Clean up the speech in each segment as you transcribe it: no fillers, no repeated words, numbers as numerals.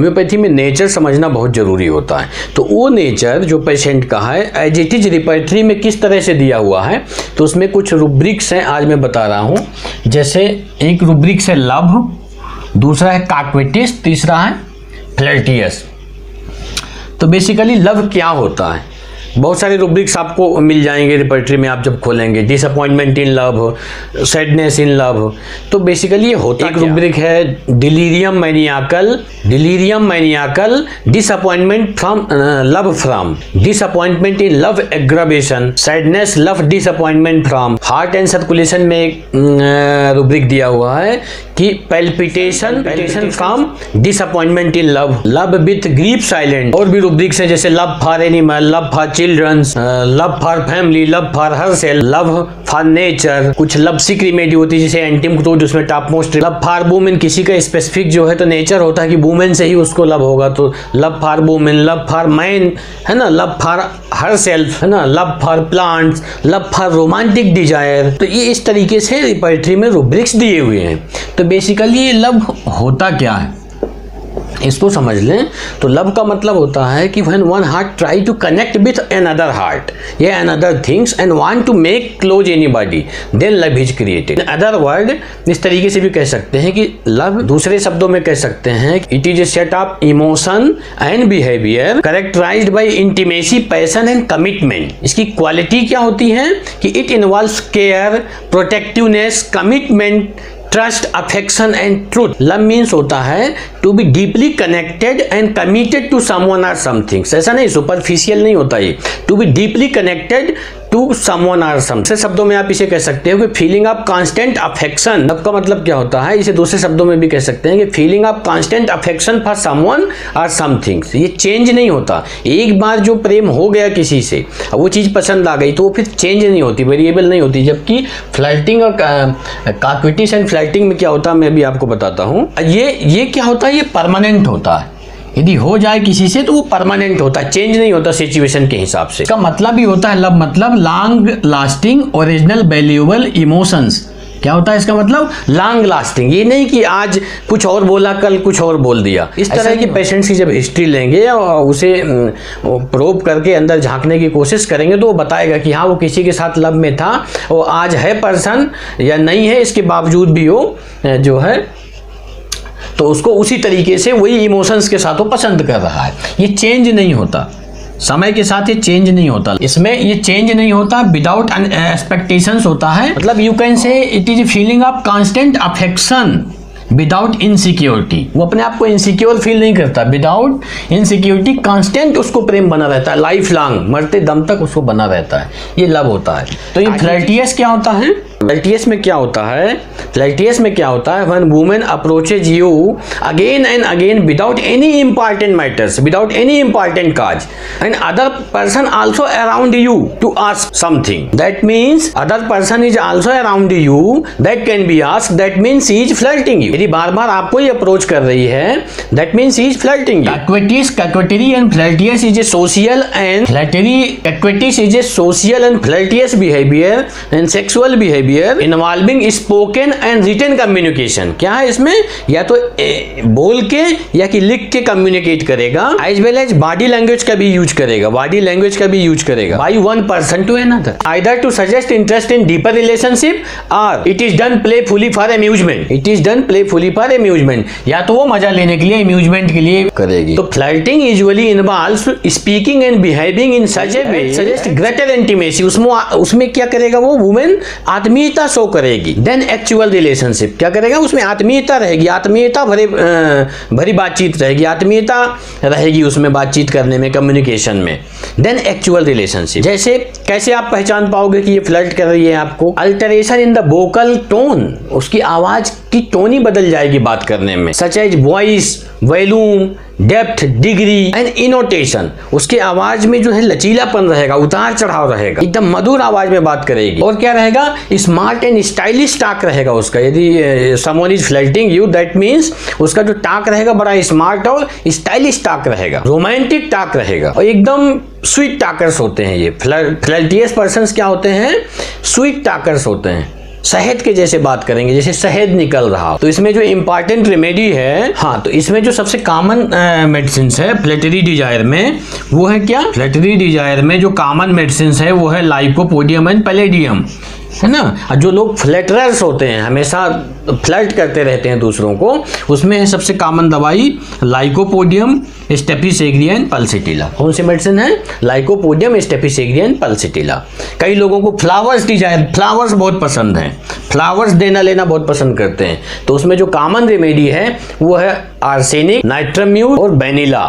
Homeopathy में nature समझना बहुत ज़रूरी होता है। तो वो नेचर जो पेशेंट का है एज इट इज रिपर्टरी में किस तरह से दिया हुआ है, तो उसमें कुछ रूब्रिक्स हैं, आज मैं बता रहा हूँ। जैसे एक रूब्रिक्स है लव, दूसरा है काक्वेटिस, तीसरा है फ्लर्टियस। तो बेसिकली लव क्या होता है, बहुत सारे रूब्रिक्स आपको मिल जाएंगे रिपर्टरी में आप जब खोलेंगे। Disappointment in love, sadness in love. तो बेसिकली ये होता एक रूब्रिक है delirium maniacal, disappointment from love from, disappointment in love aggravation, sadness love disappointment from. Heart and circulation में एक रूब्रिक दिया हुआ है कि palpitation from disappointment in love, love with grief silent. और भी रूब्रिक्स है जैसे love for animal, love for childrens, love for family, love for herself, love for nature. कुछ लव सिक रेमेडी होती है जैसे एंटीमक्रोट, उसमें top most love for women, किसी का स्पेसिफिक जो है तो नेचर होता है कि वुमेन से ही उसको लव होगा, तो love for women, love for man है ना, लव फॉर हरसेल्फ है ना, love for plants, love for romantic desire. तो ये इस तरीके से रिपर्टरी में रूब्रिक्स दिए हुए हैं। तो बेसिकली ये लव होता क्या है इसको समझ लें। तो लव का मतलब होता है कि when one heart try to connect with another heart या another things and want to make close anybody, then love is created. Other word इस तरीके से भी कह सकते हैं कि लव, दूसरे शब्दों में कह सकते हैं it is a set of emotion and behaviour characterised by intimacy, passion and commitment. इसकी क्वालिटी क्या होती है कि it involves care, protectiveness, commitment, trust, affection and truth. Love means होता है to be deeply connected and committed to someone और somethings. ऐसा नहीं, सुपरफिशियल नहीं होता ये, to be deeply connected to someone और सम। दूसरे शब्दों में आप इसे कह सकते हो कि feeling of constant affection. Love का मतलब क्या होता है, इसे दूसरे शब्दों में भी कह सकते हैं कि feeling of constant affection for someone और समथिंग्स। ये चेंज नहीं होता। एक बार जो प्रेम हो गया किसी से, वो चीज़ पसंद आ गई तो वो फिर चेंज नहीं होती, वेरिएबल नहीं होती। जबकि फ्लर्टिंग और काक्वेटिस एंड फ्लर्टिंग में क्या होता है मैं भी आपको बताता हूँ। ये क्या होता है, ये परमानेंट होता है। यदि हो जाए किसी से तो वो परमानेंट होता है, चेंज नहीं होता सिचुएशन के हिसाब से। इसका मतलब भी होता है लव मतलब long lasting original valuable emotions. क्या होता है इसका मतलब, लॉन्ग लास्टिंग। ये नहीं कि आज कुछ और बोला कल कुछ और बोल दिया। इस तरह की पेशेंट्स की जब हिस्ट्री लेंगे और उसे प्रोब करके अंदर झांकने की कोशिश करेंगे तो वो बताएगा कि हाँ वो किसी के साथ लव में था, वो आज है पर्सन या नहीं है, इसके बावजूद भी वो जो है तो उसको उसी तरीके से वही इमोशंस के साथ वो पसंद कर रहा है। ये चेंज नहीं होता, समय के साथ ये चेंज नहीं होता। इसमें ये चेंज नहीं होता, विदाउट एक्सपेक्टेशंस होता है। मतलब you can say it is feeling of constant affection without insecurity. वो अपने आप को इनसिक्योर फील नहीं करता, विदाउट इनसिक्योरिटी कांस्टेंट उसको प्रेम बना रहता है, लाइफ लॉन्ग, मरते दम तक उसको बना रहता है। ये लव होता है। तो ये फ्लर्टियस क्या होता है, फ्लर्टियस में क्या होता है, फ्लर्टियस में क्या होता है, when women approaches you again and again without any important matters, without any important cause and other person also around you to ask something, that means other person is also around you that can be asked, that means he is flirting you. यदि बार बार आपको ही approach कर रही है that means he is flirting you. Coquettish, coquetry and flirtatious is a social and फ्लर्टरी, काक्वेटिस is a social and flirtatious behaviour and sexual behaviour involving spoken and written communication. क्या है इसमें, या तो बोल के या कि लिख के कम्युनिकेट करेगा, as well as body language का भी यूज करेगा, बॉडी लैंग्वेज का भी यूज करेगा by one person to another, either to suggest interest in deeper relationship और it is done playfully for amusement. It is done playfully for amusement, या तो वो मजा लेने के लिए, अम्यूजमेंट के लिए करेगी। तो flirting usually involves speaking and behaving in such a way suggest greater intimacy. उसमें क्या करेगा वो वुमेन, आत्मीयता शो करेगी। देन एक्चुअल रिलेशनशिप, क्या करेगा उसमें आत्मीयता रहेगी, आत्मीयता भरी बातचीत रहेगी, आत्मीयता रहेगी उसमें बातचीत करने में, कम्युनिकेशन में। देन एक्चुअल रिलेशनशिप, जैसे कैसे आप पहचान पाओगे कि ये फ्लर्ट कर रही है आपको, alteration in the vocal tone, उसकी आवाज की टोन ही बदल जाएगी बात करने में, such as voice, volume, depth, degree and intonation. उसके आवाज में जो है लचीलापन रहेगा, उतार चढ़ाव रहेगा, एकदम मधुर आवाज में बात करेगी। और क्या रहेगा, स्मार्ट एंड स्टाइलिश टॉक रहेगा उसका। यदि someone is flirting you that means उसका जो टॉक रहेगा बड़ा स्मार्ट और स्टाइलिश टॉक रहेगा, रोमांटिक टॉक रहेगा और एकदम स्वीट टॉकर्स होते हैं ये फ्लर्टियस पर्सन्स। क्या होते हैं, स्वीट टॉकर्स होते हैं। शहद के जैसे बात करेंगे, जैसे शहद निकल रहा, तो इसमें जो इंपॉर्टेंट रेमेडी है, हाँ, तो इसमें जो सबसे कॉमन मेडिसिन है फ्लैटरी डिजायर में, वो है क्या? फ्लैटरी डिजायर में जो कॉमन मेडिसिन है वो है लाइकोपोडियम एंड पैलेडियम, है ना। और जो लोग फ्लैटरर्स होते हैं, हमेशा फ्लर्ट करते रहते हैं दूसरों को, उसमें है सबसे कॉमन दवाई लाइकोपोडियम स्टेपिसेग्रियन पल्सिटिला। कौन सी मेडिसिन है? Lycopodium staphysagria pulsatilla. कई लोगों को फ्लावर्स डिजायर, फ्लावर्स बहुत पसंद हैं, फ्लावर्स देना लेना बहुत पसंद करते हैं, तो उसमें जो कॉमन रेमेडी है वो है आर्सेनिक, नाइट्राम्यूर और बेनिला।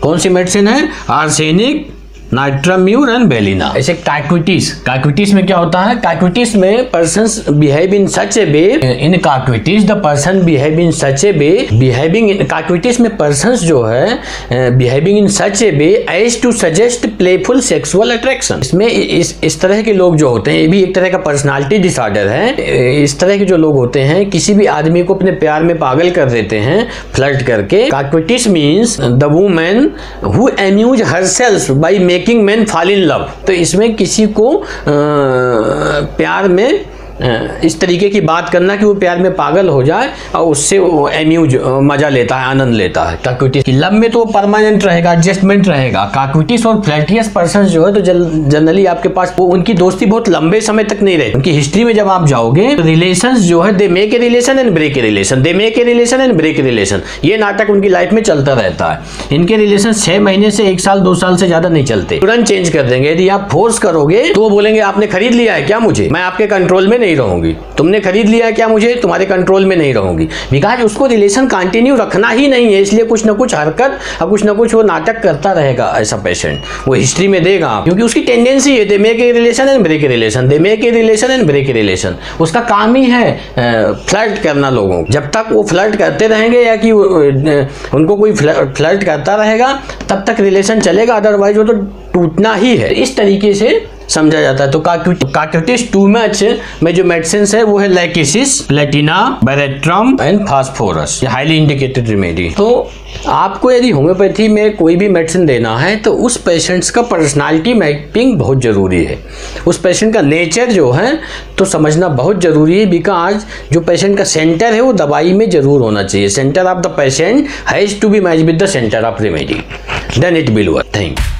कौन सी मेडिसिन है? आर्सेनिक, नाइट्राम्यूर एंड बेलिना। ऐसे काक्विटिस, काक्विटिस में क्या होता है? काक्विटिस में persons behave in such a way, in coquettish the person behave in such a way, behaving in coquettish में पर्सन्स जो है behaving in such a way as to suggest playful sexual attraction. इसमें इस तरह के लोग जो होते हैं, ये भी एक तरह का पर्सनालिटी डिसऑर्डर है। इस तरह के जो लोग होते हैं किसी भी आदमी को अपने प्यार में पागल कर देते हैं फ्लर्ट करके। Coquettish means the women who amuse herself by making man fall in love. तो इसमें किसी को प्यार में इस तरीके की बात करना कि वो प्यार में पागल हो जाए और उससे वो एम्यूज मजा लेता है, आनंद लेता है। काक्विटिस लव में तो परमानेंट रहेगा, एडजस्टमेंट रहेगा। काक्विटिस और फ्लर्टियस पर्सन जो है तो जनरली आपके पास वो उनकी दोस्ती बहुत लंबे समय तक नहीं रहती। उनकी हिस्ट्री में जब आप जाओगे रिलेशंस जो है they make a relation and break a relation, they make a relation and break a relation, ये नाटक उनकी लाइफ में चलता रहता है। इनके रिलेशन 6 महीने से 1 साल 2 साल से ज्यादा नहीं चलते, तुरंत चेंज कर देंगे। यदि आप फोर्स करोगे तो वो बोलेंगे आपने खरीद लिया है क्या मुझे, मैं आपके कंट्रोल में नहीं रहूंगी, तुमने खरीद लिया क्या मुझे, तुम्हारे कंट्रोल में नहीं रहूंगी। बिकॉज उसको रिलेशन कंटिन्यू रखना ही नहीं है, इसलिए कुछ ना कुछ हरकत और कुछ ना कुछ वो नाटक करता रहेगा। ऐसा पेशेंट वो हिस्ट्री में देगा, क्योंकि उसकी टेंडेंसी है they make a relation and break a relation, they make a relation and break a relation. उसका काम ही है फ्लर्ट करना लोगों को। जब तक वो फ्लर्ट करते रहेंगे या कि उनको कोई फ्लर्ट करता रहेगा तब तक रिलेशन चलेगा, अदरवाइज वो तो टूटना ही है। इस तरीके से समझा जाता है। तो काक्विटिस टू मच में जो मेडिसिन है वो है लैकिसिस, प्लेटिना, बेरेट्रम एंड फास्फोरस, ये हाईली इंडिकेटेड रेमेडी। तो आपको यदि होम्योपैथी में कोई भी मेडिसिन देना है तो उस पेशेंट्स का पर्सनालिटी मैपिंग बहुत जरूरी है, उस पेशेंट का नेचर जो है तो समझना बहुत जरूरी है। बिकॉज जो पेशेंट का सेंटर है वो दवाई में जरूर होना चाहिए। Centre of the patient has to be match with the centre of remedy, then it will work. Thank you.